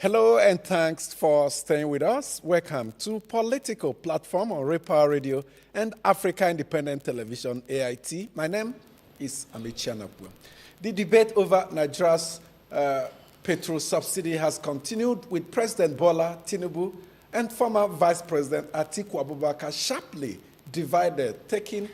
Hello and thanks for staying with us. Welcome to Political Platform on Repower Radio and Africa Independent Television, AIT. My name is Amici Anapua. The debate over Nigeria's petrol subsidy has continued with President Bola Tinubu and former Vice President Atiku Abubakar sharply divided, taking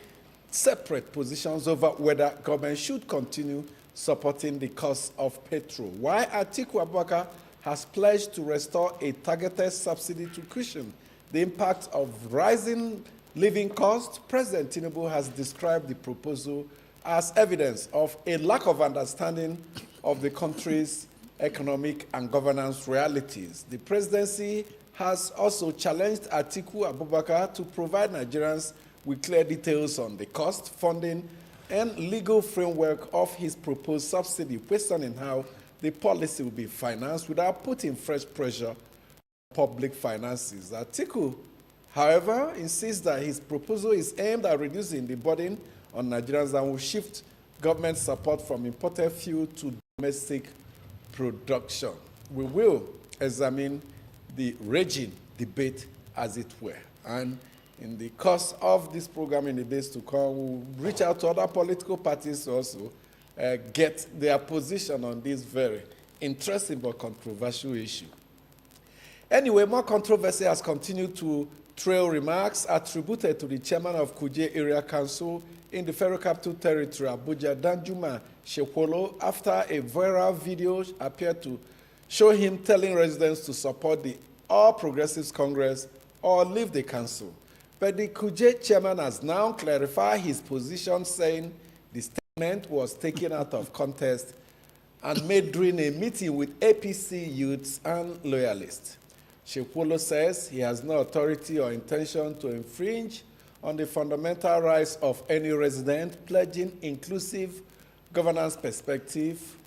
separate positions over whether government should continue supporting the cost of petrol. While Atiku Abubakar has pledged to restore a targeted subsidy to cushion the impact of rising living costs, President Tinubu has described the proposal as evidence of a lack of understanding of the country's economic and governance realities. The presidency has also challenged Atiku Abubakar to provide Nigerians with clear details on the cost, funding, and legal framework of his proposed subsidy, questioning how the policy will be financed without putting fresh pressure on public finances. Atiku, however, insists that his proposal is aimed at reducing the burden on Nigerians and will shift government support from imported fuel to domestic production. We will examine the raging debate, as it were. And in the course of this program in the days to come, we'll reach out to other political parties to also get their position on this very interesting but controversial issue. Anyway, more controversy has continued to trail remarks attributed to the chairman of Kuje Area Council in the Federal Capital Territory, Abuja, Danjuma Shekwolo, after a viral video appeared to show him telling residents to support the All Progressives Congress or leave the council. But the Kuje chairman has now clarified his position, saying the statement was taken out of context and made during a meeting with APC youths and loyalists. Shekwolo says he has no authority or intention to infringe on the fundamental rights of any resident, pledging inclusive governance perspective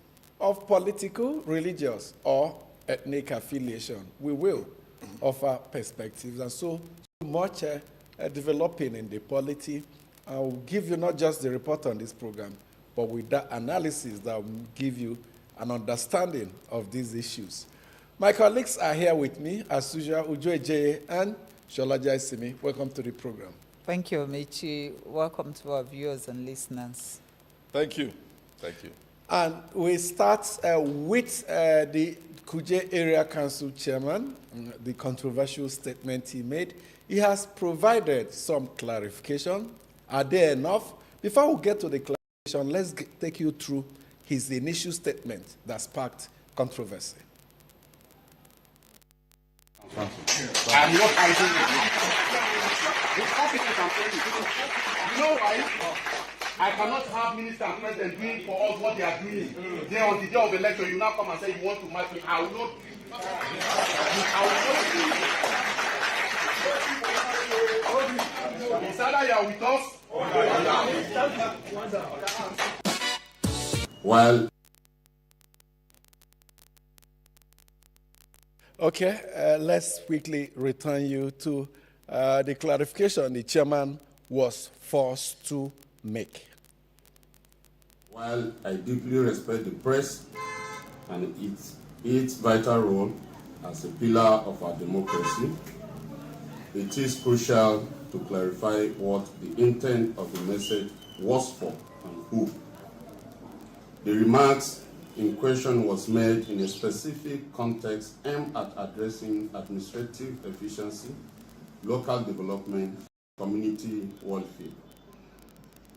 of political, religious, or ethnic affiliation. We will offer perspectives, and so much developing in the polity. I will give you not just the report on this program, but with that analysis that will give you an understanding of these issues. My colleagues are here with me, as usual, Ujo Ejeye and Sholaja Isimi. Welcome to the program. Thank you, Amici. Welcome to our viewers and listeners. Thank you. Thank you. And we start with the Kuje Area Council chairman, the controversial statement he made. He has provided some clarification. Are there enough? Before we get to the clarification, let's take you through his initial statement that sparked controversy. I'm not fighting with you. The competence I'm saying is, you know why? I cannot have minister and president doing for us what they are doing. Then on the day of election, you now come and say you want to match me. I will not. It's either you are with us or you are not. While Okay, let's quickly return you to the clarification the chairman was forced to make. While I deeply respect the press and its vital role as a pillar of our democracy, it is crucial to clarify what the intent of the message was for and who. The remarks in question was made in a specific context aimed at addressing administrative efficiency, local development, community welfare.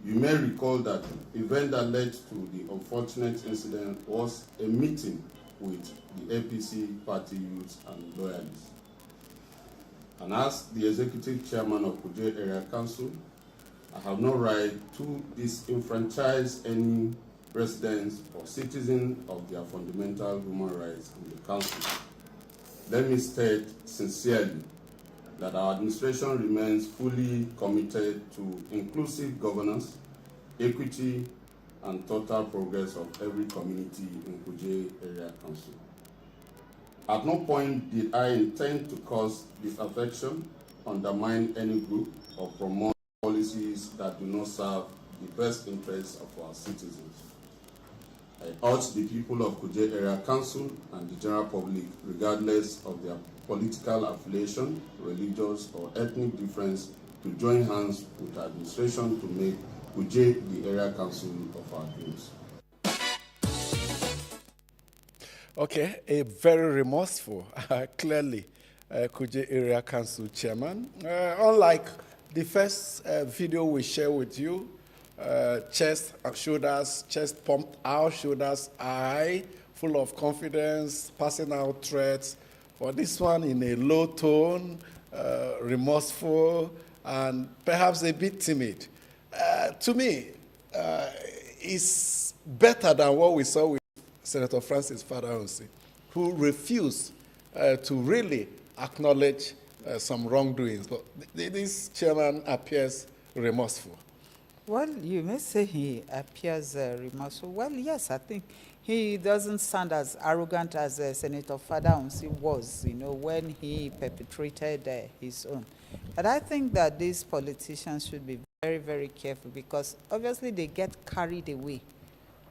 You may recall that the event that led to the unfortunate incident was a meeting with the APC party youths and loyalists. And as the executive chairman of Kuje Area Council, I have no right to disenfranchise any residents or citizens of their fundamental human rights in the council. Let me state sincerely that our administration remains fully committed to inclusive governance, equity, and total progress of every community in Kuje Area Council. At no point did I intend to cause disaffection, undermine any group, or promote policies that do not serve the best interests of our citizens. I I urge the people of Kuje Area Council and the general public, regardless of their political affiliation, religious or ethnic difference, to join hands with the administration to make Kuje the area council of our dreams. Okay, a very remorseful, clearly, Kuje Area Council chairman. Unlike the first video we share with you, chest and shoulders, chest pumped out, shoulders high, full of confidence, passing out threats. For this one, in a low tone, remorseful, and perhaps a bit timid. To me, it's better than what we saw with Senator Francis Fadaunsi, who refused to really acknowledge some wrongdoings. But this chairman appears remorseful. Well, you may say he appears remorseful. Well, yes, I think he doesn't sound as arrogant as Senator Fadaunsi was, when he perpetrated his own. But I think that these politicians should be very, very careful, because obviously they get carried away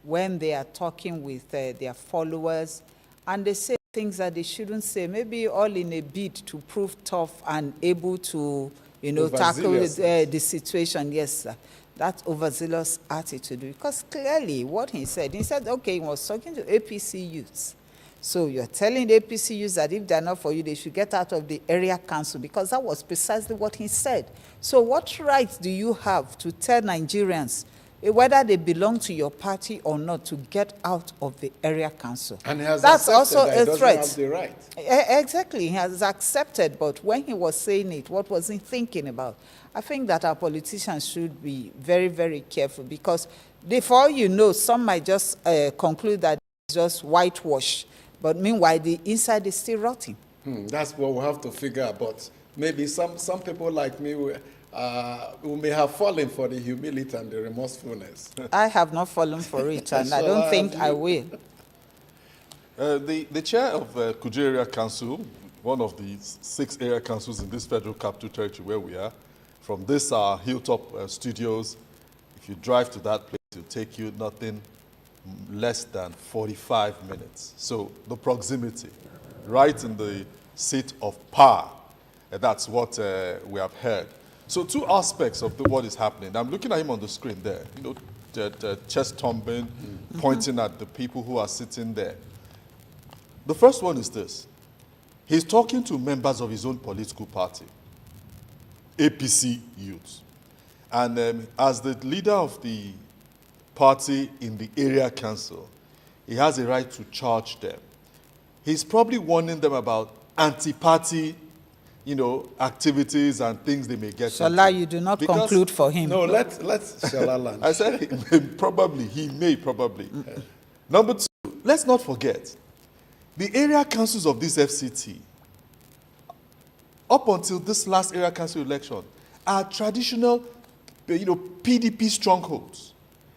when they are talking with their followers, and they say things that they shouldn't say, maybe all in a bid to prove tough and able to, tackle the situation. Yes, sir. That overzealous attitude, because clearly what he said, okay, he was talking to APC youths. So you're telling the APC youths that if they're not for you, they should get out of the area council, because that was precisely what he said. So what right do you have to tell Nigerians whether they belong to your party or not to get out of the area council? And he has That's accepted also that he a doesn't threat. have the right. Exactly, he has accepted, but when he was saying it, what was he thinking about? I think that our politicians should be very, very careful, because for all you know, some might just conclude that it's just whitewash, but meanwhile, the inside is still rotting. That's what we have to figure out. But maybe some people like me who may have fallen for the humility and the remorsefulness. I have not fallen for it, and I don't think I will. The chair of Kuje Area Council, one of the 6 area councils in this Federal Capital Territory where we are, from this Hilltop Studios, if you drive to that place, it'll take you nothing less than 45 minutes. So the proximity, right in the seat of power, that's what we have heard. So 2 aspects of what is happening. I'm looking at him on the screen there, the chest thumping, pointing at the people who are sitting there. The first one is this. He's talking to members of his own political party, APC youths. And as the leader of the party in the area council, he has a right to charge them. He's probably warning them about anti-party, activities and things they may get Shola, into. you do not Because- conclude for him. No, let's Shola land. I said he may probably. Number 2, let's not forget, the area councils of this FCT, up until this last area council election, are traditional, PDP strongholds.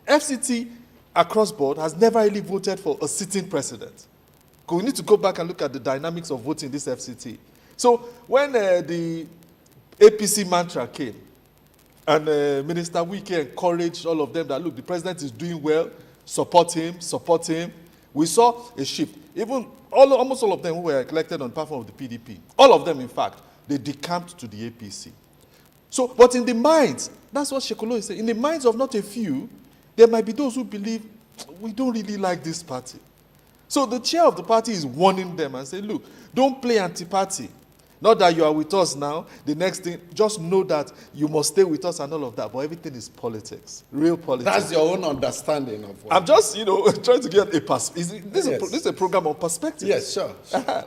FCT across board has never really voted for a sitting president. We need to go back and look at the dynamics of voting in this FCT. So when the APC mantra came, and Minister Wike encouraged all of them that, look, the president is doing well, support him, we saw a shift. Even almost all of them who were elected on platform of the PDP, all of them, in fact, they decamped to the APC. So, but in the minds, that's what Shekolo is saying, in the minds of not a few, there might be those who believe, we don't really like this party. So the chair of the party is warning them and saying, look, don't play anti-party. Not that you are with us now, the next thing, just know that you must stay with us and all of that, but everything is politics, real politics. That's your own understanding of what. I'm just, trying to get a perspective. This is a program on perspective. Yes, sure.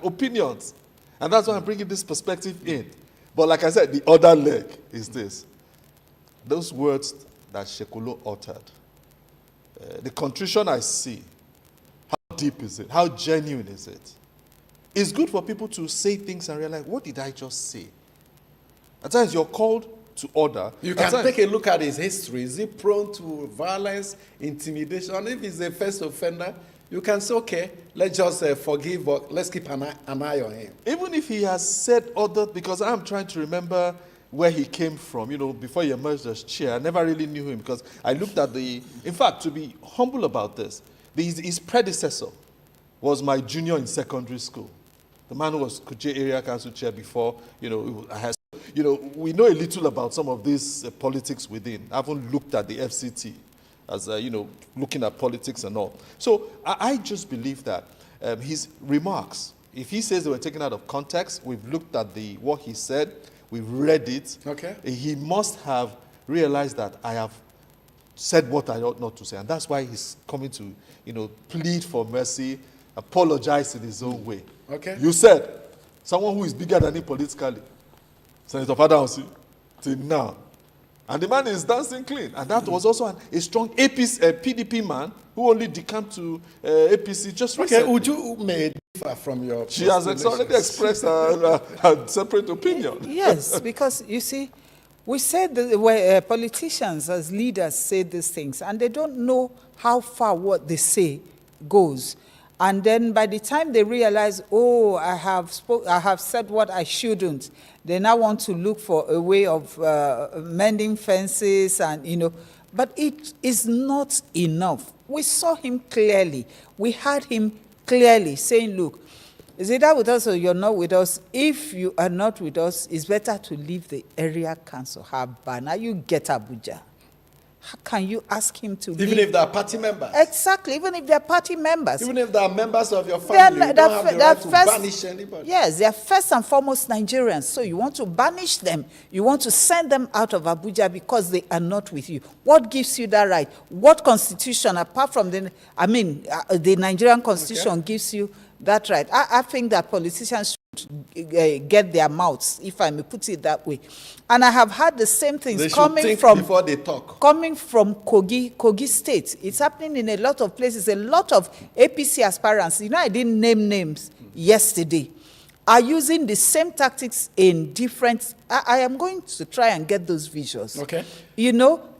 Opinions. And that's why I'm bringing this perspective in. But like I said, the other leg is this. Those words that Shekolo uttered, the contrition I see, how deep is it? How genuine is it? It's good for people to say things and realize, what did I just say? At times you're called to order. You can take a look at his history. Is he prone to violence, intimidation? If he's a first offender, you can say, okay, let's just forgive, but let's keep an eye on him. Even if he has said other, because I'm trying to remember where he came from, before he emerged as chair. I never really knew him because I looked at in fact, to be humble about this, his predecessor was my junior in secondary school. The man who was Kuje Area Council Chair before, we know a little about some of these politics within. I haven't looked at the FCT as, looking at politics and all. So I just believe that his remarks, if he says they were taken out of context, we've looked at what he said, we've read it. Okay. He must have realized that I have said what I ought not to say. And that's why he's coming to, plead for mercy, apologize in his own way. Okay. You said someone who is bigger than him politically, Senator Fadausi, till now. And the man is dancing clean. And that was also a strong PDP man who only decamped to APC just recently. Okay, Uju may differ from your She has already expressed her separate opinion. Yes, because you see, we said that politicians as leaders say these things, and they don't know how far what they say goes. And then by the time they realize, oh, I have said what I shouldn't, they now want to look for a way of mending fences and, but it is not enough. We saw him clearly. We heard him clearly saying, look, is either with us or you're not with us. If you are not with us, it's better to leave the area council. Now you get Abuja. How can you ask him to leave? Even if they are party members. Exactly, even if they are party members. Even if they are members of your family, you don't have the right to banish anybody. Yes, they are first and foremost Nigerians. So you want to banish them. You want to send them out of Abuja because they are not with you. What gives you that right? What constitution, apart from the Nigerian constitution, gives you that right? I think that politicians should get their mouths, if I may put it that way. And I have heard the same things They should coming think from before they talk. Coming from Kogi State. It's happening in a lot of places. A lot of APC aspirants, I didn't name names yesterday, are using the same tactics in different. I am going to try and get those visuals. Okay.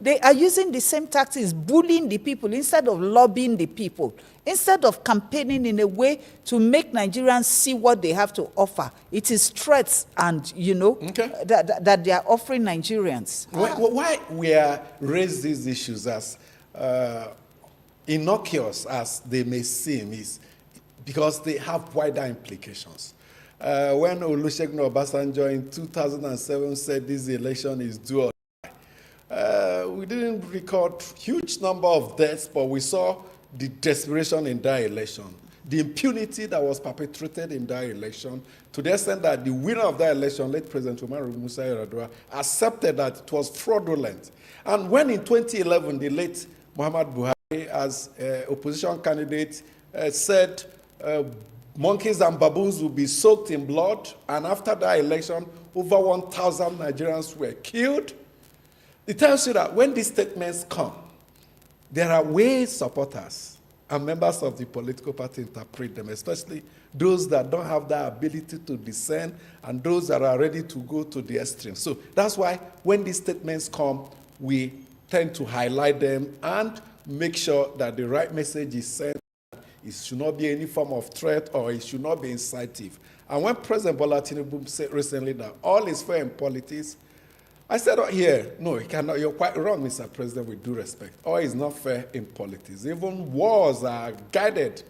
They are using the same tactics, bullying the people instead of lobbying the people, instead of campaigning in a way to make Nigerians see what they have to offer. It is threats and, that they are offering Nigerians. Why we are raised these issues as innocuous as they may seem is because they have wider implications. When Olusegun Obasanjo in 2007 said this election is due or die, we didn't record huge number of deaths, but we saw the desperation in that election, the impunity that was perpetrated in that election, to the extent that the winner of that election, late President Umaru Musa Yar'Adua, accepted that it was fraudulent. And when in 2011, the late Muhammad Buhari, as opposition candidate, said monkeys and baboons will be soaked in blood, and after that election, over 1,000 Nigerians were killed. It tells you that when these statements come, there are ways supporters and members of the political party interpret them, especially those that don't have that ability to discern and those that are ready to go to the extreme. So that's why when these statements come, we tend to highlight them and make sure that the right message is sent. It should not be any form of threat or it should not be incisive. And when President Bola Tinubu said recently that all is fair in politics, I said here, no, you cannot. You're quite wrong, Mr. President, with due respect. All is not fair in politics. Even wars are guided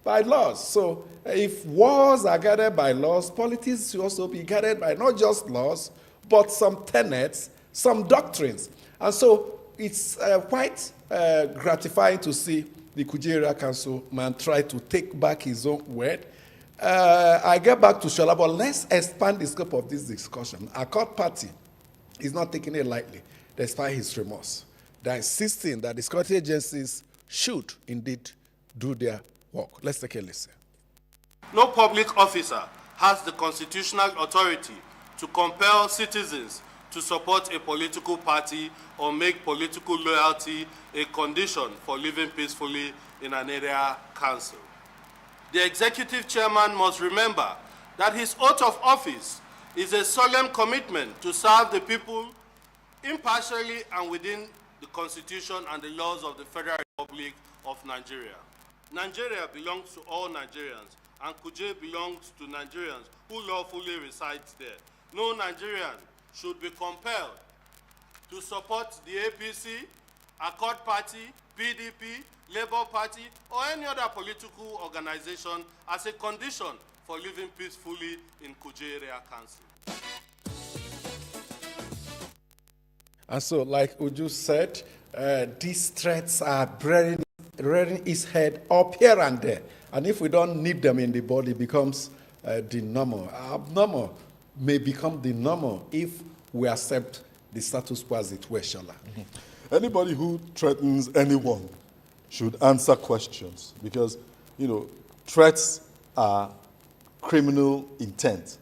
by laws. So if wars are guided by laws, politics should also be guided by not just laws, but some tenets, some doctrines. And so it's quite gratifying to see the Kuje Area Council man try to take back his own word. I get back to Shola, but let's expand the scope of this discussion. Our court party is not taking it lightly, despite his remorse. They're insisting that the security agencies should indeed do their work. Let's take a listen. No public officer has the constitutional authority to compel citizens to support a political party or make political loyalty a condition for living peacefully in an area council. The executive chairman must remember that his oath of office is a solemn commitment to serve the people impartially and within the Constitution and the laws of the Federal Republic of Nigeria. Nigeria belongs to all Nigerians, and Kuje belongs to Nigerians who lawfully reside there. No Nigerian should be compelled to support the APC Accord Party, PDP, Labour Party, or any other political organization as a condition for living peacefully in Kuje Area Council. And so, like Uju said, these threats are rearing its head up here and there. And if we don't need them in the body, it becomes the normal. Abnormal may become the normal if we accept the status quo as it were, Shola. Anybody who threatens anyone should answer questions because, threats are criminal intent.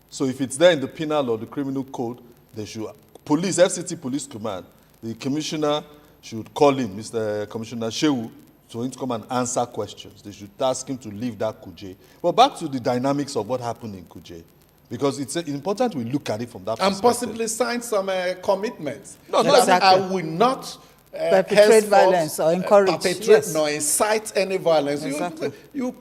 So if it's there in the penal or the criminal code, they should, FCT Police Command, the commissioner should call him, Mr. Commissioner Shehu, for him to come and answer questions. They should ask him to leave that Kuje. But back to the dynamics of what happened in Kuje, because it's important we look at it from that perspective. And possibly sign some commitments. No, exactly. I will not perpetrate violence or encourage. Perpetrate Yes. nor incite any violence. Exactly. You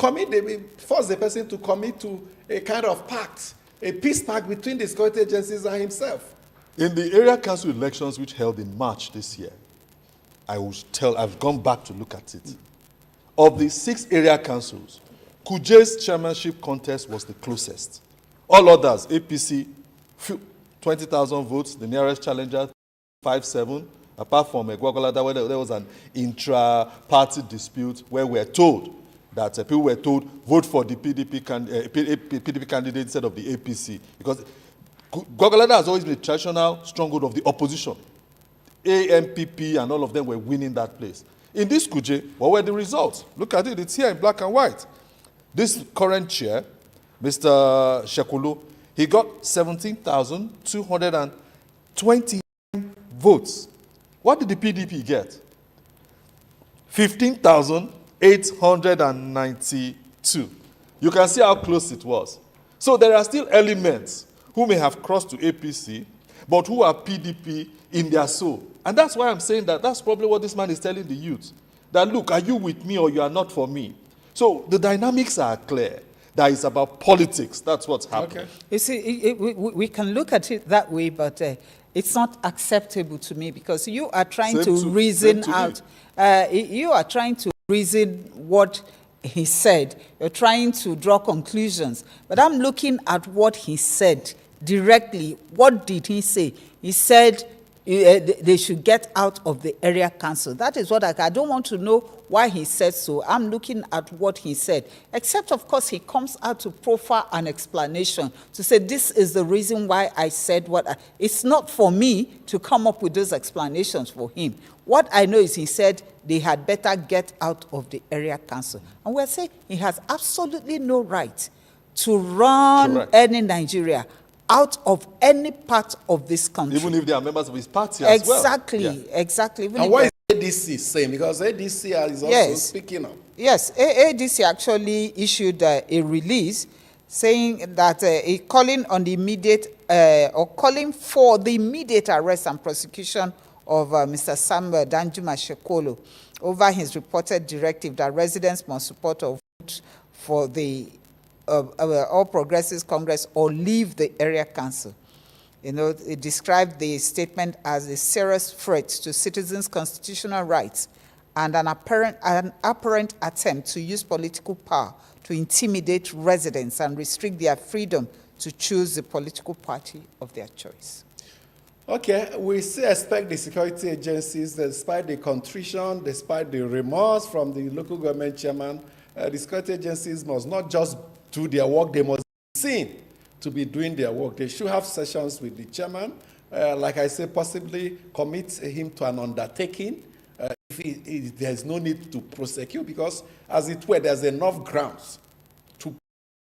force the person to commit to a kind of pact, a peace pact between the security agencies and himself. In the area council elections which held in March this year, I've gone back to look at it. Of the 6 area councils, Kuje's chairmanship contest was the closest. All others, APC, 20,000 votes, the nearest challenger, 5-7, apart from Gwagwalada, where there was an intra-party dispute where we were told that people were told, vote for the PDP candidate instead of the APC. Because Gwagwalada has always been a traditional stronghold of the opposition. AMPP and all of them were winning that place. In this Kuje, what were the results? Look at it, it's here in black and white. This current chair, Mr. Shekulu, he got 17,220 votes. What did the PDP get? 15,892. You can see how close it was. So there are still elements who may have crossed to APC, but who are PDP in their soul. And that's why I'm saying that that's probably what this man is telling the youth. That, look, are you with me or you are not for me? So the dynamics are clear. That is about politics. That's what's happening. Okay. You see, we can look at it that way, but it's not acceptable to me because you are trying to reason out. You are trying to reason what he said. You're trying to draw conclusions. But I'm looking at what he said directly. What did he say? He said they should get out of the area council. That is what I don't want to know why he said so. I'm looking at what he said. Except, of course, he comes out to proffer an explanation to say this is the reason why I said what it's not for me to come up with those explanations for him. What I know is he said they had better get out of the area council. And we're saying he has absolutely no right to run any Nigeria out of any part of this country. Even if they are members of his party as well. Exactly. And what is ADC saying? Because ADC is also speaking up. Yes, ADC actually issued a release saying that calling on the immediate or calling for the immediate arrest and prosecution of Mr. Samuel Danjuma Shekolo over his reported directive that residents must support or vote for the All Progressives Congress or leave the area council. It described the statement as a serious threat to citizens' constitutional rights and an apparent attempt to use political power to intimidate residents and restrict their freedom to choose the political party of their choice. Okay, we still expect the security agencies, despite the contrition, despite the remorse from the local government chairman, the security agencies must not just do their work, they must be seen to be doing their work. They should have sessions with the chairman, like I say, possibly commit him to an undertaking if there's no need to prosecute, because as it were, there's enough grounds to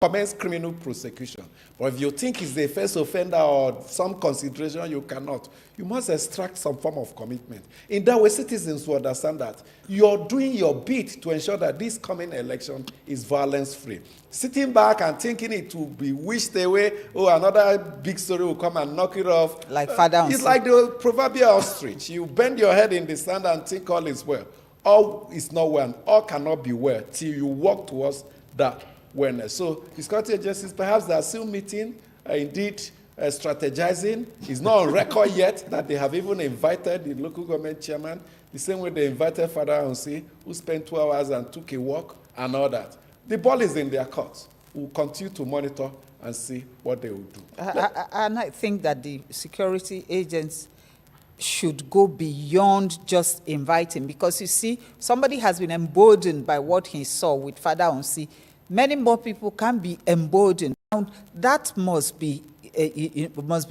commence criminal prosecution. But if you think he's the first offender or some consideration, you cannot. You must extract some form of commitment. In that way, citizens will understand that you're doing your bit to ensure that this coming election is violence-free. Sitting back and thinking it will be wished away, another big story will come and knock it off. Like Father It's like the proverbial ostrich. You bend your head in the sand and think all is well. All is not well, and all cannot be well till you walk towards that wellness. So the security agencies, perhaps they are still meeting. Indeed, strategizing. It's not on record yet that they have even invited the local government chairman, the same way they invited Father Onsi, who spent 2 hours and took a walk and all that. The ball is in their court. We'll continue to monitor and see what they will do. And I think that the security agents should go beyond just inviting, because you see, somebody has been emboldened by what he saw with Father Onsi. Many more people can be emboldened. And that must be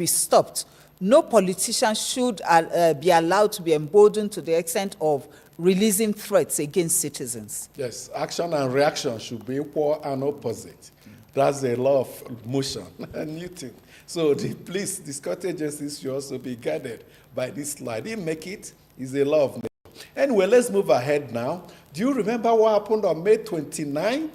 stopped. No politician should be allowed to be emboldened to the extent of releasing threats against citizens. Yes, action and reaction should be equal and opposite. That's a law of motion, Newton. So the police, the security agencies should also be guided by this law. I didn't make it. It's a law of nature. Anyway, let's move ahead now. Do you remember what happened on May 29,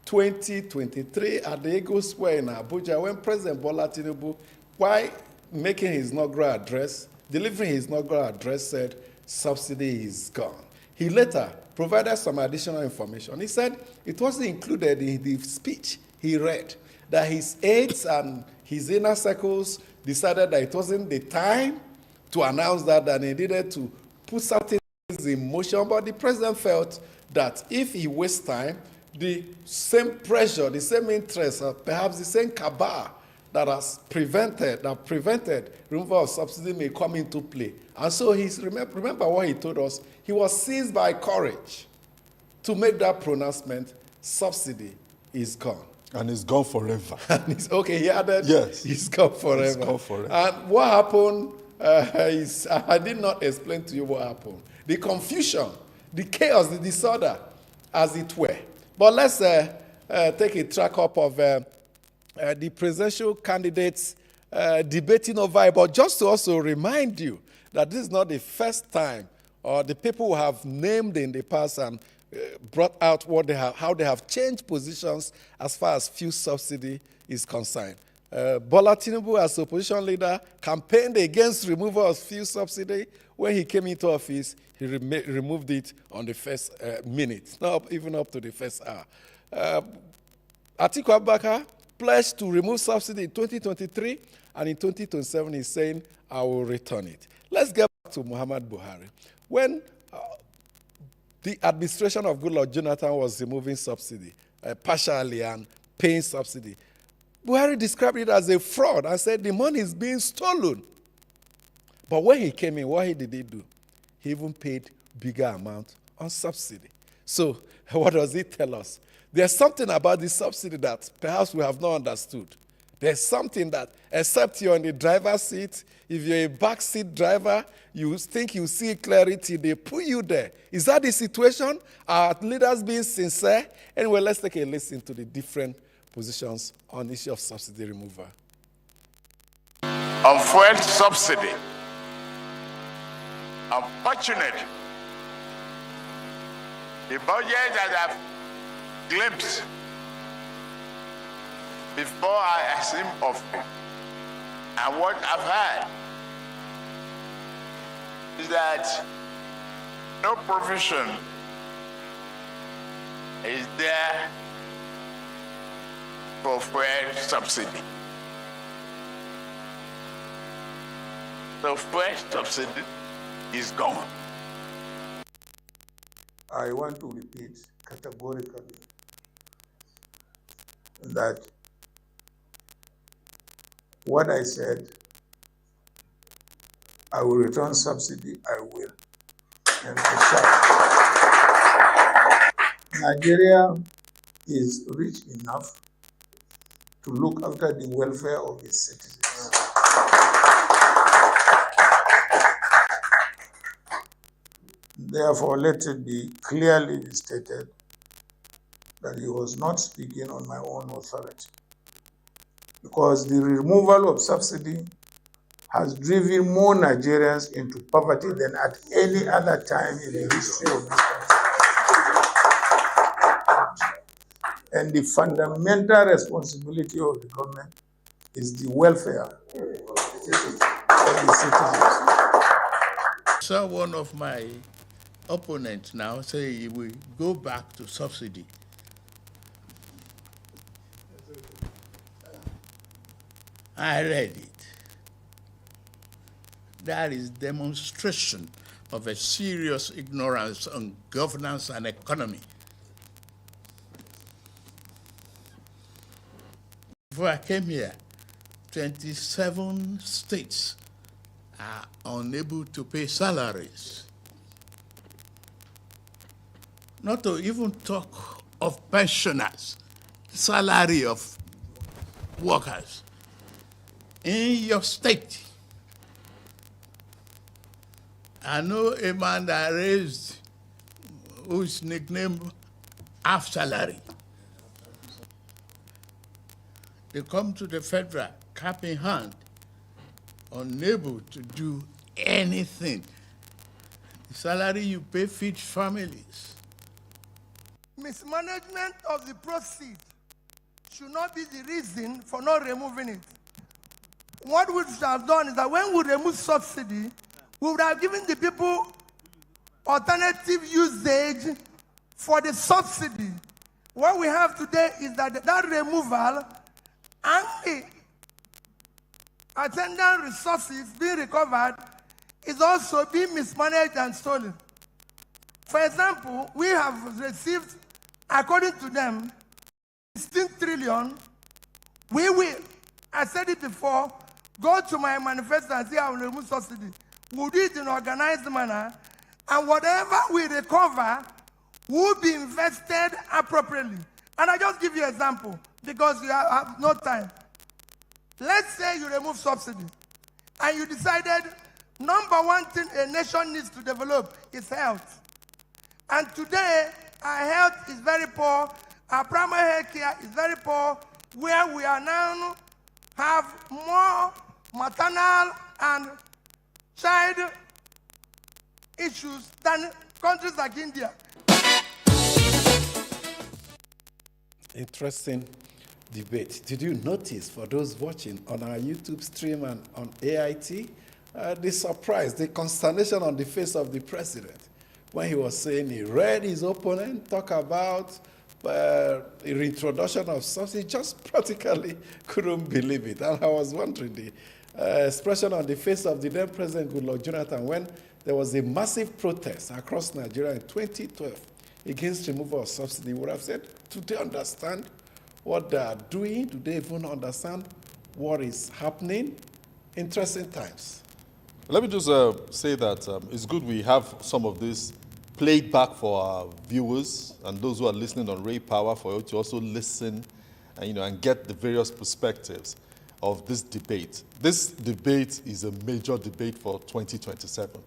2023 at the Eagle Square in Abuja when President Bola Tinubu, while making his inaugural address, delivering his inaugural address, said subsidy is gone. He later provided some additional information. He said it wasn't included in the speech he read, that his aides and his inner circles decided that it wasn't the time to announce that, and he needed to put certain things in motion. But the president felt that if he wastes time, the same pressure, the same interest, perhaps the same cabal that prevented removal of subsidy may come into play. And so remember what he told us. He was seized by courage to make that pronouncement: subsidy is gone. And it's gone forever. Okay, he added, yes, it's gone forever. It's gone forever. And what happened I did not explain to you what happened. The confusion, the chaos, the disorder, as it were. But let's take a track up of the presidential candidates debating over it. But just to also remind you that this is not the first time, or the people who have named in the past and brought out how they have changed positions as far as fuel subsidy is concerned. Bola Tinubu, as opposition leader, campaigned against removal of fuel subsidy. When he came into office, he removed it on the first minute, not even up to the first hour. Atiku Abubakar pledged to remove subsidy in 2023, and in 2027 he's saying, I will return it. Let's get back to Muhammad Buhari. When the administration of Goodluck Jonathan was removing subsidy, partially, and paying subsidy, Buhari described it as a fraud and said the money is being stolen. But when he came in, what did he do? He even paid bigger amount on subsidy. So what does it tell us? There's something about this subsidy that perhaps we have not understood. There's something that, except you're in the driver's seat, if you're a backseat driver, you think you see clarity, they put you there. Is that the situation? Are leaders being sincere? Anyway, let's take a listen to the different positions on the issue of subsidy removal. On fuel subsidy, unfortunately, the budget that I've glimpsed before I assume office and what I've heard is that no provision is there for fuel subsidy. The fuel subsidy is gone. I want to repeat categorically that what I said, I will return subsidy, I will. And Nigeria is rich enough to look after the welfare of its citizens. Therefore, let it be clearly stated that he was not speaking on my own authority, because the removal of subsidy has driven more Nigerians into poverty than at any other time in the history of this country. And the fundamental responsibility of the government is the welfare of the citizens. So one of my opponents now say he will go back to subsidy. I read it. That is demonstration of a serious ignorance on governance and economy. Before I came here, 27 states are unable to pay salaries. Not to even talk of pensioners, salary of workers. In your state, I know a man that raised, whose nickname half salary. They come to the federal, cap in hand, unable to do anything. The salary you pay feeds families. Mismanagement of the proceeds should not be the reason for not removing it. What we should have done is that when we remove subsidy, we would have given the people alternative usage for the subsidy. What we have today is that that removal and the attendant resources being recovered is also being mismanaged and stolen. For example, we have received, according to them, 16 trillion. We will, I said it before, go to my manifesto and say I will remove subsidy. We'll do it in an organized manner, and whatever we recover will be invested appropriately. And I just give you an example, because you have no time. Let's say you remove subsidy, and you decided number one thing a nation needs to develop is health. And today, our health is very poor, our primary health care is very poor, where we are now have more maternal and child issues than countries like India. Interesting debate. Did you notice, for those watching on our YouTube stream and on AIT, the surprise, the consternation on the face of the president when he was saying he read his opponent talk about the reintroduction of subsidy, just practically couldn't believe it. And I was wondering the expression on the face of the then President Goodluck Jonathan when there was a massive protest across Nigeria in 2012 against removal of subsidy. Would have said, do they understand what they are doing? Do they even understand what is happening? Interesting times. Let me just say that it's good we have some of this played back for our viewers and those who are listening on Ray Power, for you to also listen and, and get the various perspectives of this debate. This debate is a major debate for 2027.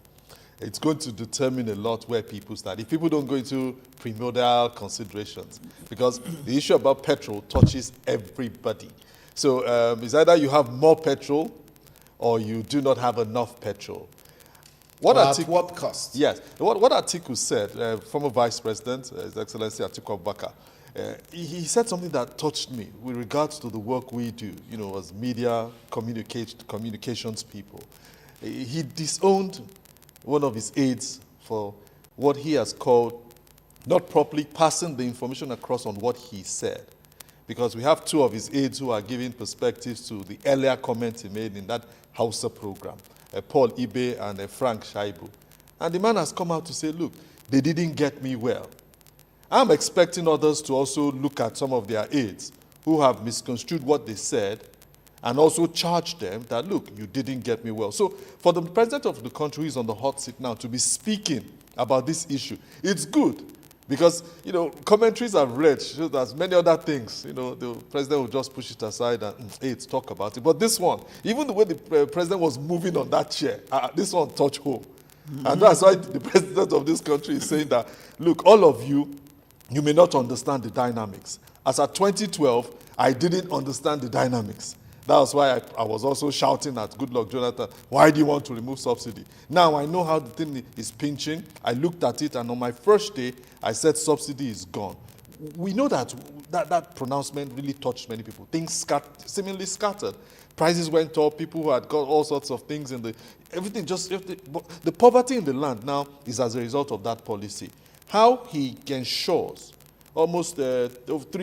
It's going to determine a lot where people stand. If people don't go into primordial considerations, because the issue about petrol touches everybody. So it's either you have more petrol or you do not have enough petrol. At what cost? Yes. What Atiku said, former Vice President, His Excellency Atiku Abubakar, he said something that touched me with regards to the work we do, as media communications people. He disowned one of his aides for what he has called not properly passing the information across on what he said. Because we have two of his aides who are giving perspectives to the earlier comments he made in that Hausa program, Paul Ibe and Frank Shaibu. And the man has come out to say, look, they didn't get me well. I'm expecting others to also look at some of their aides who have misconstrued what they said and also charge them that, look, you didn't get me well. So for the president of the country who is on the hot seat now to be speaking about this issue, it's good. Because, commentaries I've read show that many other things, the president will just push it aside and, hey, talk about it. But this one, even the way the president was moving on that chair, this one touched home. Mm-hmm. And that's why the president of this country is saying that, look, all of you may not understand the dynamics. As at 2012, I didn't understand the dynamics. That was why I was also shouting at Goodluck Jonathan, why do you want to remove subsidy? Now I know how the thing is pinching. I looked at it, and on my first day, I said subsidy is gone. We know that pronouncement really touched many people. Things seemingly scattered. Prices went up. People who had got all sorts of things everything just, the poverty in the land now is as a result of that policy. How he ensures, almost 3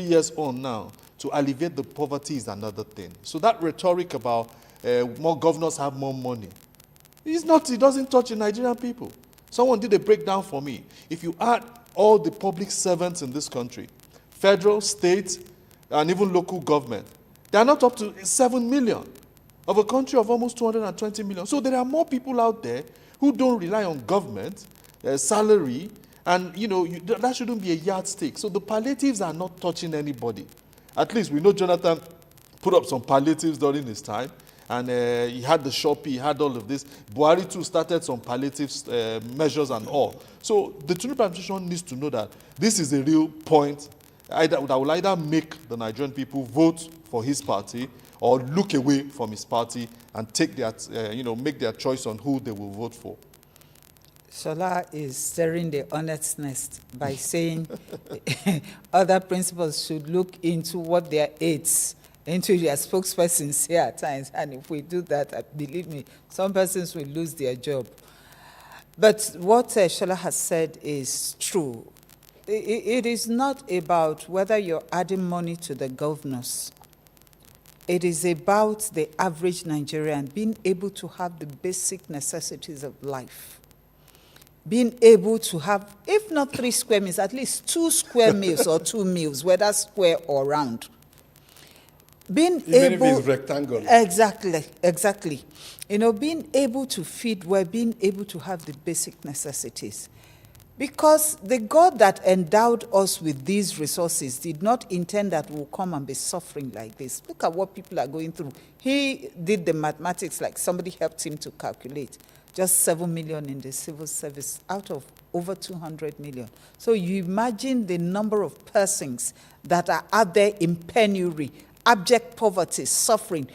years on now, to alleviate the poverty is another thing. So that rhetoric about more governors have more money, it doesn't touch the Nigerian people. Someone did a breakdown for me. If you add all the public servants in this country, federal, state, and even local government, they are not up to 7 million of a country of almost 220 million. So there are more people out there who don't rely on government, salary, and that shouldn't be a yardstick. So the palliatives are not touching anybody. At least we know Jonathan put up some palliatives during his time, and he had the Shopee, he had all of this. Buhari too started some palliative measures and all. So the Tinubu administration needs to know that this is a real point that will either make the Nigerian people vote for his party or look away from his party and take their, make their choice on who they will vote for. Shola is stirring the hornet's nest by saying other principals should look into what their aides, into their spokespersons say at times. And if we do that, believe me, some persons will lose their job. But what Shola has said is true. It is not about whether you're adding money to the governors. It is about the average Nigerian being able to have the basic necessities of life. Being able to have, if not 3 square meals, at least 2 square meals or 2 meals, whether square or round. Being Even able, if it's rectangular. Exactly. Being able to feed, we're being able to have the basic necessities. Because the God that endowed us with these resources did not intend that we'll come and be suffering like this. Look at what people are going through. He did the mathematics like somebody helped him to calculate. Just 7 million in the civil service out of over 200 million. So you imagine the number of persons that are out there in penury, abject poverty, suffering,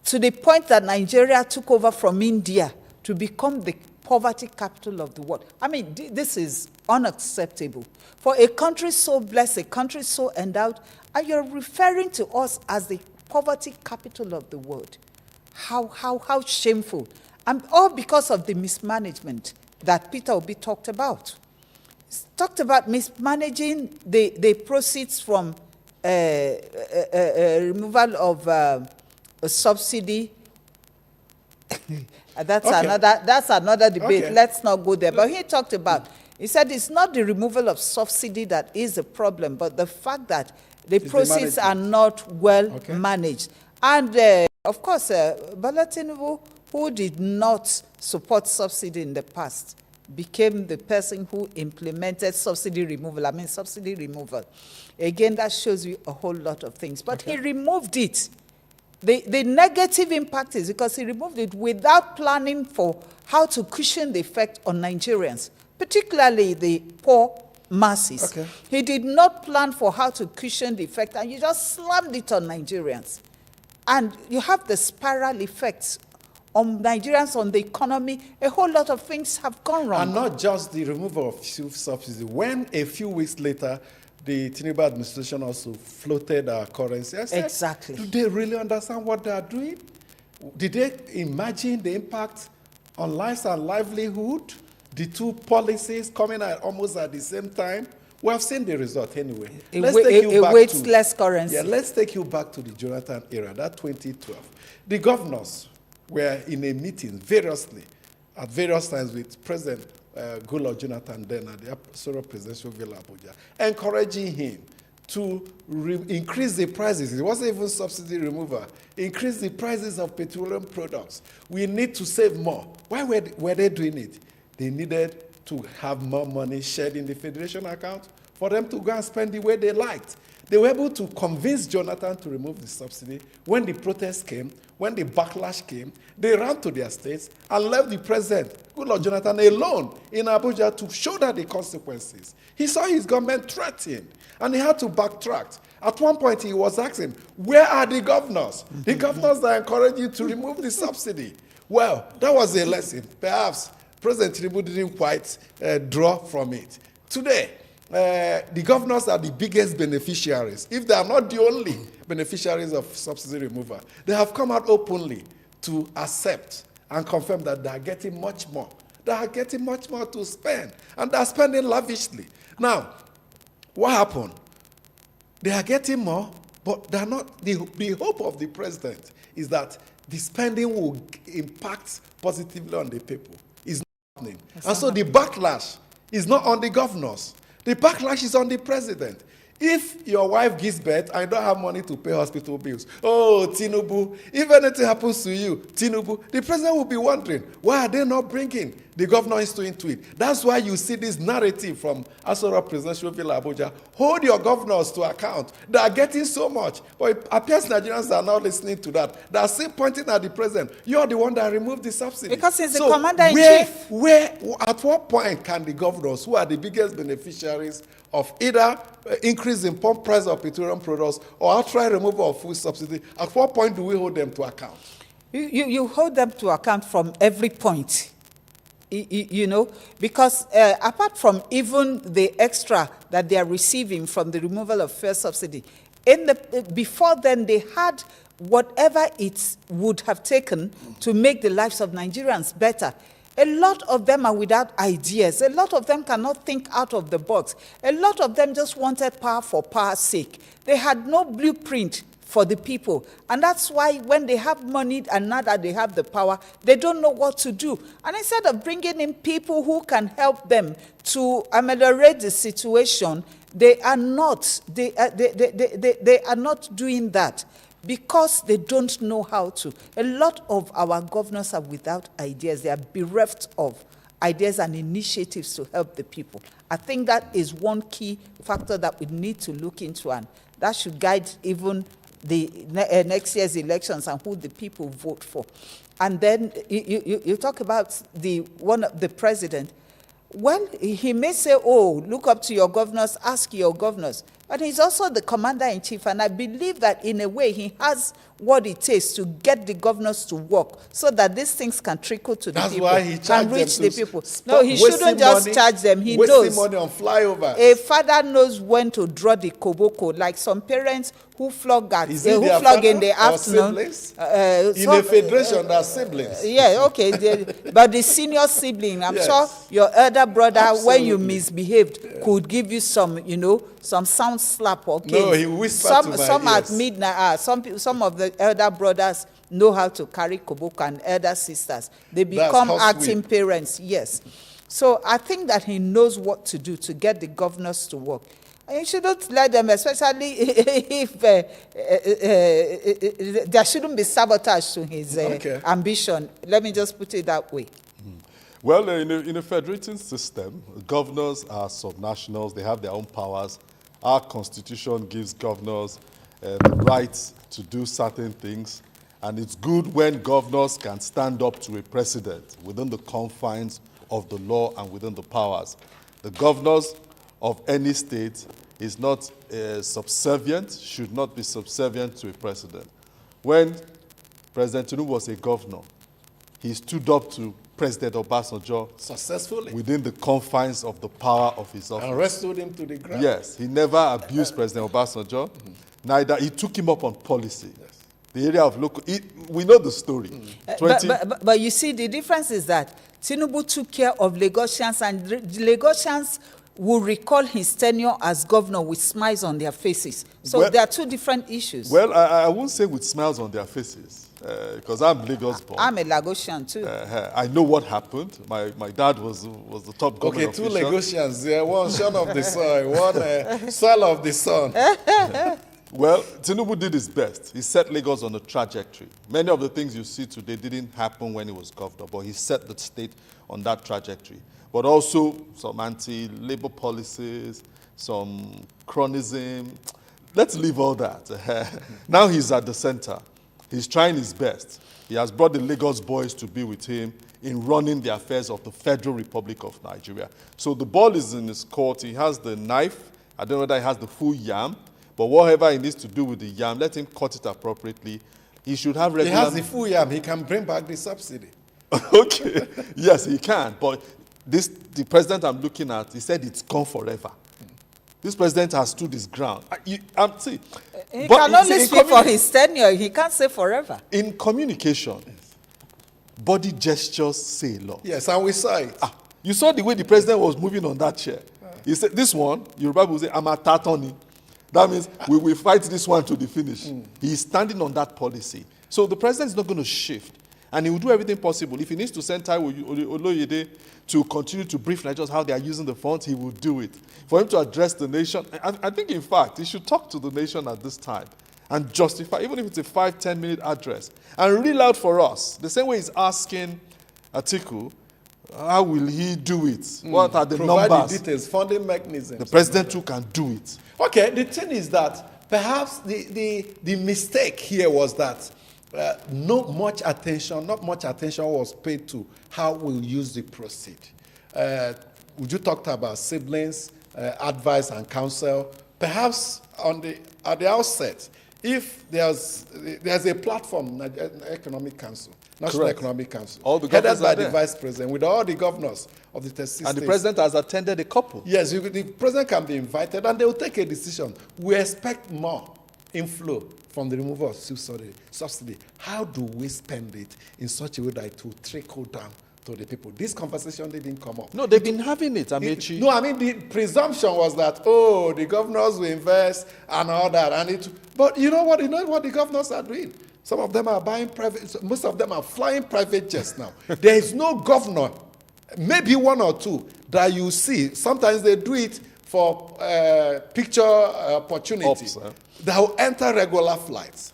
to the point that Nigeria took over from India to become the poverty capital of the world. I mean, this is unacceptable. For a country so blessed, a country so endowed, and you're referring to us as the poverty capital of the world. How shameful. And all because of the mismanagement that Peter Obi talked about. He's talked about mismanaging the proceeds from removal of a subsidy. That's another debate. Okay. Let's not go there. But he talked about, he said it's not the removal of subsidy that is the problem, but the fact that the proceeds are not well managed. And of course, Bola Tinubu, who did not support subsidy in the past, became the person who implemented subsidy removal. Again, that shows you a whole lot of things. But he removed it. The negative impact is because he removed it without planning for how to cushion the effect on Nigerians, particularly the poor masses. He did not plan for how to cushion the effect, and you just slammed it on Nigerians. And you have the spiral effects on Nigerians, on the economy. A whole lot of things have gone wrong. And not just the removal of fuel subsidy. When a few weeks later, the Tinubu administration also floated our currency. I said, exactly. Do they really understand what they are doing? Did they imagine the impact on lives and livelihood? The two policies coming out almost at the same time? We have seen the result anyway. Weightless currency. Yeah, let's take you back to the Jonathan era, that 2012. The governors were in a meeting variously, at various times with President Goodluck Jonathan then at the Soro Presidential Villa Abuja, encouraging him to increase the prices. It wasn't even subsidy removal. Increase the prices of petroleum products. We need to save more. Why were they doing it? They needed to have more money shared in the federation account for them to go and spend the way they liked. They were able to convince Jonathan to remove the subsidy. When the protests came, when the backlash came, they ran to their states and left the president, Goodluck Jonathan, alone in Abuja to shoulder the consequences. He saw his government threatened, and he had to backtrack. At one point, he was asking, where are the governors? The governors that encouraged you to remove the subsidy. Well, that was a lesson. Perhaps President Tinubu didn't quite draw from it. Today, the governors are the biggest beneficiaries, if they are not the only beneficiaries of subsidy removal. They have come out openly to accept and confirm that they are getting much more. They are getting much more to spend, and they are spending lavishly. Now, what happened? They are getting more, But they're not. The hope of the president is that the spending will impact positively on the people. It's not happening. And so the backlash is not on the governors. The backlash is on the president. If your wife gives birth and you don't have money to pay hospital bills, oh, Tinubu, if anything happens to you, Tinubu, the president will be wondering, why are they not bringing the governor into it? That's why you see this narrative from Aso Rock Presidential Villa Abuja. Hold your governors to account. They are getting so much. But it appears Nigerians are not listening to that. They are still pointing at the president. You're the one that removed the subsidy. Because he's the commander-in-chief. At what point can the governors, who are the biggest beneficiaries of either increase in pump price of petroleum products or outright removal of food subsidy, at what point do we hold them to account? You hold them to account from every point, you know, because apart from even the extra that they are receiving from the removal of fuel subsidy, before then they had whatever it would have taken to make the lives of Nigerians better. A lot of them are without ideas. A lot of them cannot think out of the box. A lot of them just wanted power for power's sake. They had no blueprint for the people. And that's why when they have money and now that they have the power, they don't know what to do. And instead of bringing in people who can help them to ameliorate the situation, they are not. They are not doing that, because they don't know how to. A lot of our governors are without ideas. They are bereft of ideas and initiatives to help the people. I think that is one key factor that we need to look into, and that should guide even the next year's elections and who the people vote for. And then you talk about the president. Well, he may say, oh, look up to your governors, ask your governors. But he's also the commander-in-chief, and I believe that in a way he has what it takes to get the governors to work so that these things can trickle to the people. That's why he charged them reach the people. No, he shouldn't just charge them. He wasting knows. money on flyovers. A father knows when to draw the koboko, like some parents who flog in the afternoon. In a federation, there are siblings. Yeah, okay. But the senior sibling, I'm sure your elder brother, when you misbehaved, could give you some, some sound slap. Okay. No, he whispered to my some ears. at midnight. Some of the elder brothers know how to carry koboko, and elder sisters. They become acting parents. Yes. So I think that he knows what to do to get the governors to work. And you shouldn't let them, especially if there shouldn't be sabotage to his ambition. Let me just put it that way. Well, in a federating system, governors are subnationals. They have their own powers. Our constitution gives governors the right to do certain things. And it's good when governors can stand up to a precedent within the confines of the law and within the powers. The governors of any state is not subservient, should not be subservient to a president. When President Tinubu was a governor, he stood up to President Obasanjo successfully within the confines of the power of his office. And restored him to the ground. Yes, he never abused President Obasanjo. Neither he took him up on policy. Yes. The area of local, we know the story. But you see, the difference is that Tinubu took care of Lagosians, and the Lagosians will recall his tenure as governor with smiles on their faces. So there are two different issues. Well, I won't say with smiles on their faces, because I'm Lagos born. I'm a Lagosian too. I know what happened. My dad was the top government official. Okay, two Lagosians there, one son of the soil, one soil of the sun. Well, Tinubu did his best. He set Lagos on a trajectory. Many of the things you see today didn't happen when he was governor, but he set the state on that trajectory. But also some anti-labor policies, some chronism. Let's leave all that. Now he's at the center. He's trying his best. He has brought the Lagos boys to be with him in running the affairs of the Federal Republic of Nigeria. So the ball is in his court. He has the knife. I don't know whether he has the full yam, but whatever he needs to do with the yam, let him cut it appropriately. He should have regular... He has the full yam. He can bring back the subsidy. Okay. Yes, he can. But the president I'm looking at, he said it's gone forever. This president has stood his ground. He can only speak for his tenure. He can't say forever. In communication, body gestures say a lot. Yes, and we saw it. You saw the way the president was moving on that chair. He said, this one, Yoruba will say, I'm a tatoni. That means we will fight this one to the finish. He is standing on that policy. So the president is not going to shift. And he will do everything possible. If he needs to send Taiwo Oloyede to continue to brief Nigerians how they are using the funds, he will do it. For him to address the nation, I think, in fact, he should talk to the nation at this time and justify, even if it's a 5-10 minute address, and read out for us, the same way he's asking Atiku, how will he do it? What are the Provide numbers? the details, funding mechanisms. The president too can do it. Okay, the thing is that perhaps the mistake here was that not much attention was paid to how we'll use the proceed. You talked about siblings, advice and counsel. Perhaps at the outset, if there's a platform, Economic Council, National Correct. Economic Council, All the headed governors by are the there. vice president, with all the governors of the 36 And the states. president has attended a couple. Yes, the president can be invited and they will take a decision. We expect more inflow from the removal of subsidy. How do we spend it in such a way that it will trickle down to the people? This conversation didn't come up. No, they've been having it, Amechi. No, I mean, the presumption was that, the governors will invest and all that. But you know what the governors are doing? Some of them are buying most of them are flying private jets now. There is no governor, maybe one or two, that you see. Sometimes they do it for picture opportunity. That will enter regular flights.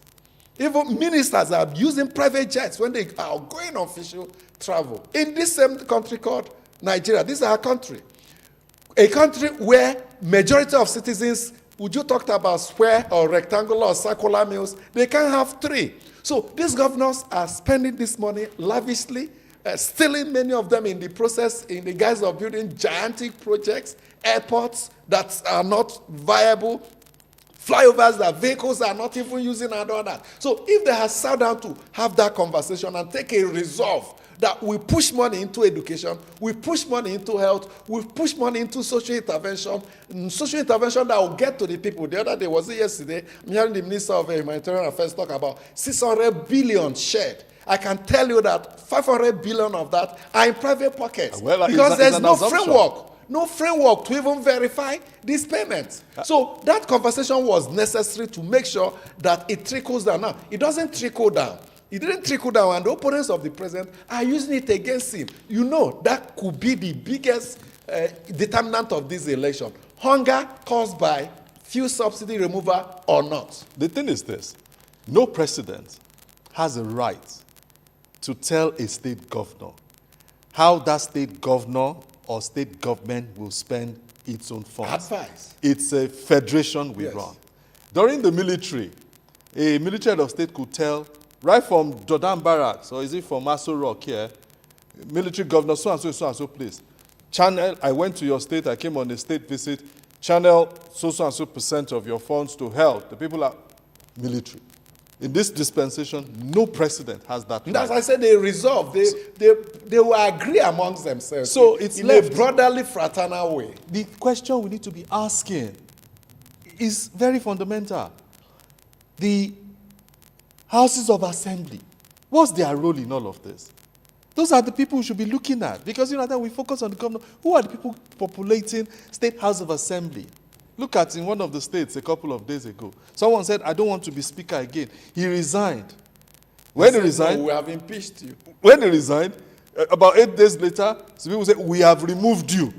Even ministers are using private jets when they are going on official travel. In this same country called Nigeria, this is our country. A country where majority of citizens, would you talk about square or rectangular or circular meals, they can have 3. So these governors are spending this money lavishly, stealing many of them in the process, in the guise of building gigantic projects, airports that are not viable, flyovers that vehicles are not even using and all that. So if they have sat down to have that conversation and take a resolve that we push money into education, we push money into health, we push money into social intervention that will get to the people. The other day, was it yesterday, I'm hearing the Minister of Humanitarian Affairs talk about 600 billion shared. I can tell you that 500 billion of that are in private pockets. Well, because there's no assumption. framework to even verify these payments. So that conversation was necessary to make sure that it trickles down. Now, it doesn't trickle down. It didn't trickle down, and the opponents of the president are using it against him. You know, that could be the biggest determinant of this election. Hunger caused by fuel subsidy removal or not. The thing is this, no president has a right to tell a state governor how that state governor or state government will spend its own funds. Advice. It's a federation we Yes. run. During the military, a military head of state could tell, right from Jordan Barracks, or is it from Aso Rock here, military governor, so and so place. Channel, I went to your state, I came on a state visit, channel so and so percent of your funds to health. The people are military. In this dispensation, no president has that And as right. I said, they resolve. They will agree amongst themselves. So it's in left. a brotherly, fraternal way. The question we need to be asking is very fundamental. The houses of assembly, what's their role in all of this? Those are the people we should be looking at, because that we focus on the governor. Who are the people populating state house of assembly? Look at in one of the states a couple of days ago. Someone said, I don't want to be speaker again. He resigned. When he resigned, No, we have impeached you. when he resigned, about 8 days later, some people said, we have removed you.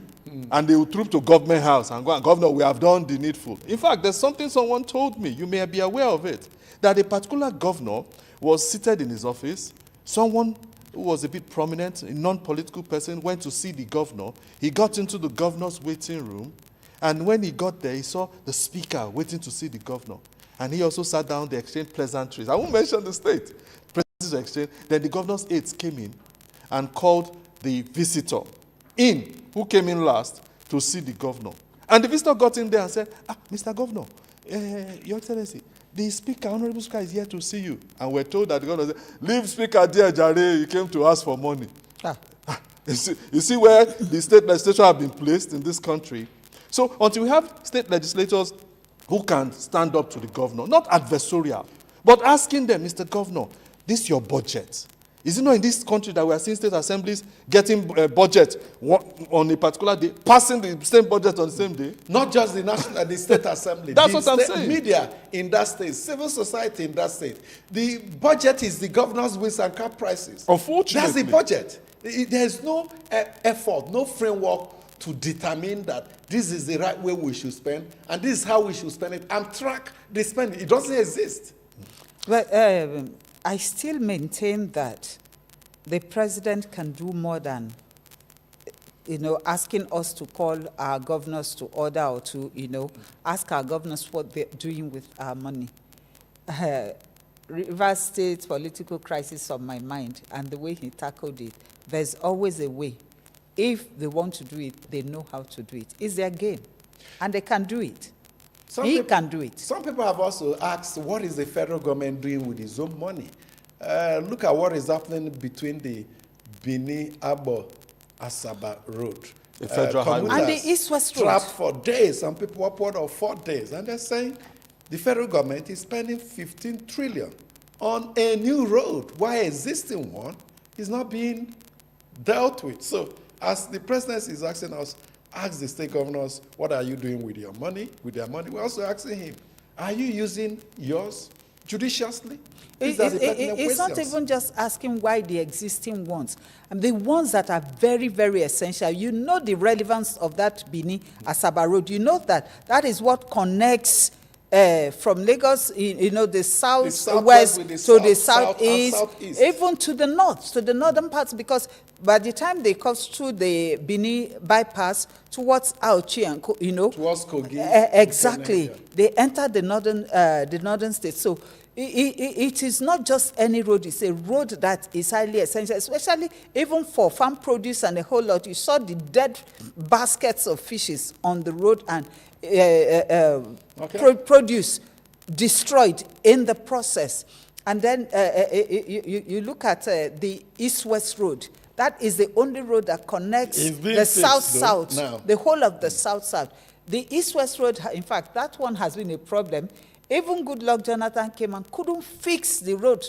And they will troop to government house and go, Governor, we have done the needful. In fact, there's something someone told me, you may be aware of it, that a particular governor was seated in his office. Someone who was a bit prominent, a non-political person, went to see the governor. He got into the governor's waiting room. And when he got there, he saw the speaker waiting to see the governor. And he also sat down, they exchanged pleasantries. I won't mention the state. Pleasantries exchanged. Then the governor's aides came in and called the visitor in, who came in last, to see the governor. And the visitor got in there and said, Mr. Governor, Your Excellency, the speaker, Honorable Speaker, is here to see you. And we're told that the governor said, leave Speaker dear Jare, you came to ask for money. You see where the state legislature have been placed in this country. So until we have state legislators who can stand up to the governor, not adversarial, but asking them, Mr. Governor, this is your budget. Is it not in this country that we are seeing state assemblies getting budget on a particular day, passing the same budget on the same day? Not just the state assembly. That's the what I'm saying. Media in that state, civil society in that state. The budget is the governor's wheels and car prices. Unfortunately. That's the budget. There's no effort, no framework to determine that this is the right way we should spend, and this is how we should spend it, and track the spending. It doesn't exist. But I still maintain that the president can do more than, asking us to call our governors to order or to, ask our governors what they're doing with our money. Rivers State political crisis on my mind, and the way he tackled it, there's always a way. If they want to do it, they know how to do it. It's their game, and they can do it. He can do it. Some people have also asked, what is the federal government doing with its own money? Look at what is happening between the Benin-Abo-Asaba road. The federal highway. And the East-West road. Trapped for days, some people upward of 4 days. And they're saying the federal government is spending 15 trillion on a new road, while existing one is not being dealt with. So as the president is asking us, ask the state governors, what are you doing with your money, with their money? We're also asking him, are you using yours judiciously? It's not even just asking why the existing ones. And the ones that are very, very essential. You know the relevance of that Benin-Asaba road. You know that is what connects from Lagos, the southwest to the southeast, even to the north, to the northern parts, because by the time they cross through the Benin bypass towards Auchi and towards Kogi, exactly, they enter the northern states. So it is not just any road; it's a road that is highly essential, especially even for farm produce and a whole lot. You saw the dead baskets of fishes on the road and produce destroyed in the process. And then you look at the East-West road. That is the only road that connects the South-South, the whole of the South-South. The East-West road, in fact, that one has been a problem. Even Goodluck Jonathan came and couldn't fix the road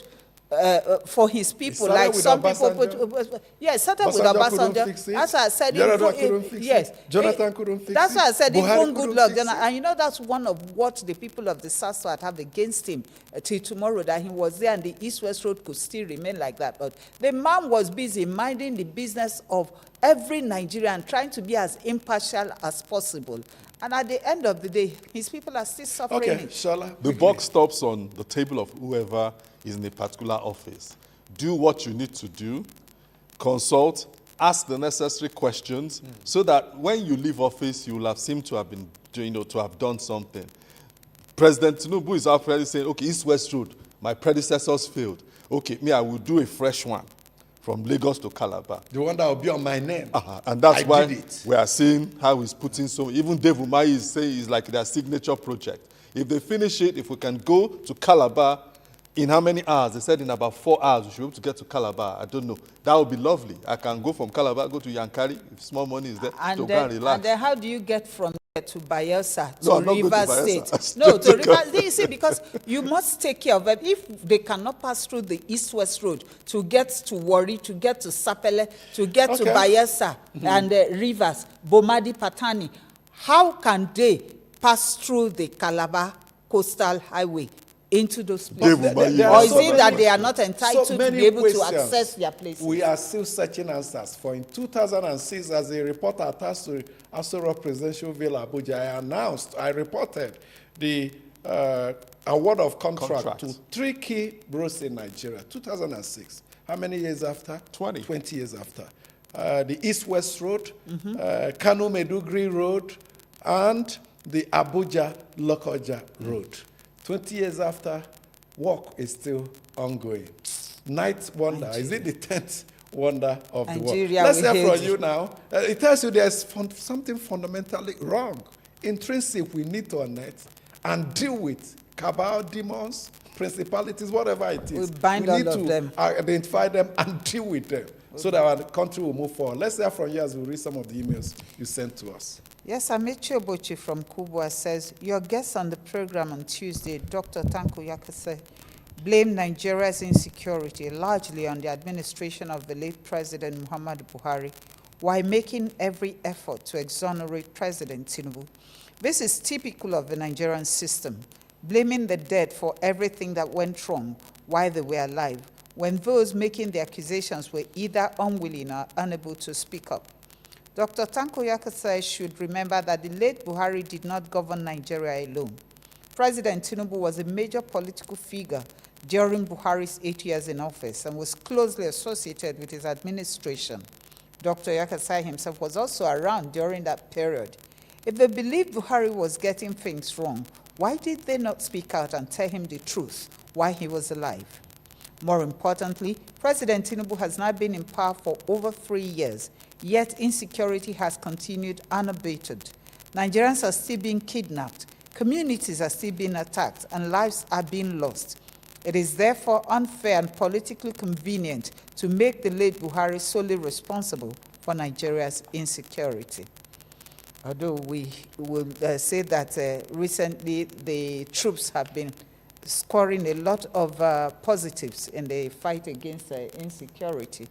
for his people, like some people put. Yes, started with Obasanjo. That's why I said Jonathan couldn't fix it. That's why I said even Goodluck Jonathan. And that's one of what the people of the South have against him till tomorrow, that he was there and the East-West road could still remain like that. But the man was busy minding the business of every Nigerian, trying to be as impartial as possible. And at the end of the day, his people are still suffering. Okay, Shola. The buck stops on the table of whoever is in a particular office. Do what you need to do, consult, ask the necessary questions, so that when you leave office, you will have seemed to have been, to have done something. President Tinubu is already saying, okay, East-West Road, my predecessors failed. Okay, me, I will do a fresh one from Lagos to Calabar. The one that will be on my name. And that's why we are seeing how he's putting so. Even Dave Umahi is saying it's like their signature project. If they finish it, if we can go to Calabar in how many hours? They said in about 4 hours we should be able to get to Calabar. I don't know. That would be lovely. I can go from Calabar, go to Yankari, if small money is there, to go and relax. And then how do you get from there to Bayelsa, to Rivers State? No, to Rivers. You see, because you must take care of them. If they cannot pass through the East-West road to get to Warri, to get to Sapele, to get to Bayelsa and Rivers, Bomadi, Patani, how can they pass through the Calabar Coastal Highway into those places? Or is it that they are not entitled to be able to access their places? We are still searching answers. For in 2006, as a reporter attached to Aso Rock Presidential Villa, Abuja, I reported the award of contract to 3 key roads in Nigeria. 2006. How many years after? 20. 20 years after. The East-West Road, Kano-Meduguri Road, and the Abuja-Lokoja Road. 20 years after, work is still ongoing. Ninth wonder, is it the 10th wonder of the world? Let's hear from you now. It tells you there's something fundamentally wrong, intrinsic we need to unearth and deal with. Cabal, demons, principalities, whatever it is. We need to identify them and deal with them so that our country will move forward. Let's hear from you as we read some of the emails you sent to us. Yes, Amechi Obochi from Kubwa says, your guest on the program on Tuesday, Dr. Tanko Yakase, blamed Nigeria's insecurity largely on the administration of the late President Muhammadu Buhari, while making every effort to exonerate President Tinubu. This is typical of the Nigerian system, blaming the dead for everything that went wrong while they were alive, when those making the accusations were either unwilling or unable to speak up. Dr. Tanko Yakasai should remember that the late Buhari did not govern Nigeria alone. President Tinubu was a major political figure during Buhari's 8 years in office and was closely associated with his administration. Dr. Yakasai himself was also around during that period. If they believed Buhari was getting things wrong, why did they not speak out and tell him the truth while he was alive? More importantly, President Tinubu has now been in power for over 3 years, yet insecurity has continued unabated. Nigerians are still being kidnapped, communities are still being attacked, and lives are being lost. It is therefore unfair and politically convenient to make the late Buhari solely responsible for Nigeria's insecurity. Although we will say that recently the troops have been scoring a lot of positives in the fight against insecurity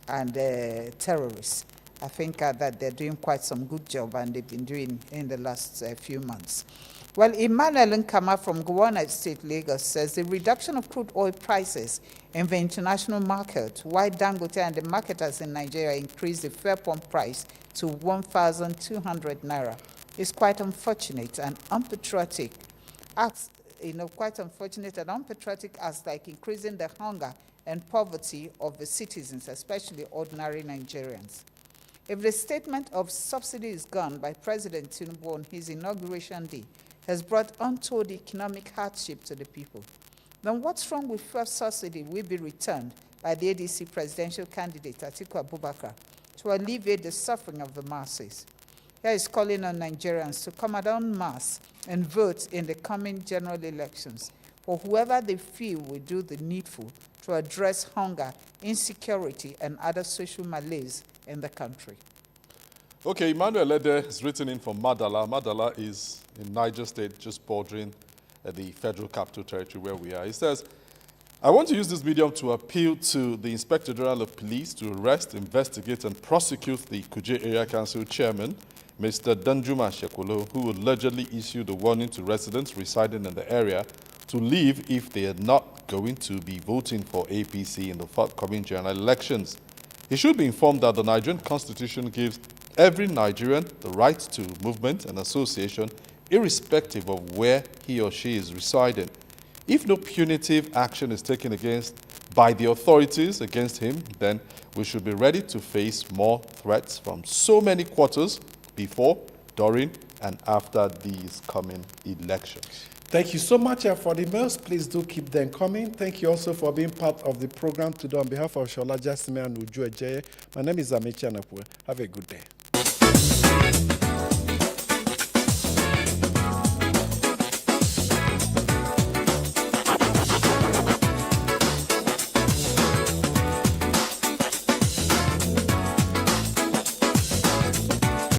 and terrorists. I think that they're doing quite some good job, and they've been doing in the last few months. Well, Emmanuel Nkama from Gowon State, Lagos, says the reduction of crude oil prices in the international market, while Dangote and the marketers in Nigeria increased the fair pump price to 1,200 naira, is quite unfortunate and unpatriotic. Quite unfortunate and unpatriotic as like increasing the hunger and poverty of the citizens, especially ordinary Nigerians. If the statement of subsidy is gone by President Tinubu on his inauguration day has brought untold economic hardship to the people, then what's wrong with fuel subsidy will be returned by the ADC presidential candidate Atiku Abubakar to alleviate the suffering of the masses? Here is calling on Nigerians to come out en masse and vote in the coming general elections for whoever they feel will do the needful to address hunger, insecurity, and other social malaise in the country. Okay, Emmanuel Lede is written in from Madala. Madala is in Niger State, just bordering the Federal Capital Territory where we are. He says, I want to use this medium to appeal to the Inspector General of Police to arrest, investigate, and prosecute the Kuje Area Council Chairman, Mr. Danjuma Shekolo, who allegedly issued a warning to residents residing in the area to leave if they are not going to be voting for APC in the forthcoming general elections. He should be informed that the Nigerian Constitution gives every Nigerian the right to movement and association, irrespective of where he or she is residing. If no punitive action is taken by the authorities against him, then we should be ready to face more threats from so many quarters before, during, and after these coming elections. Thank you so much for the mails. Please do keep them coming. Thank you also for being part of the program today. On behalf of Shola Jasime and Uju Ejeye, my name is Amechi Anapue. Have a good day.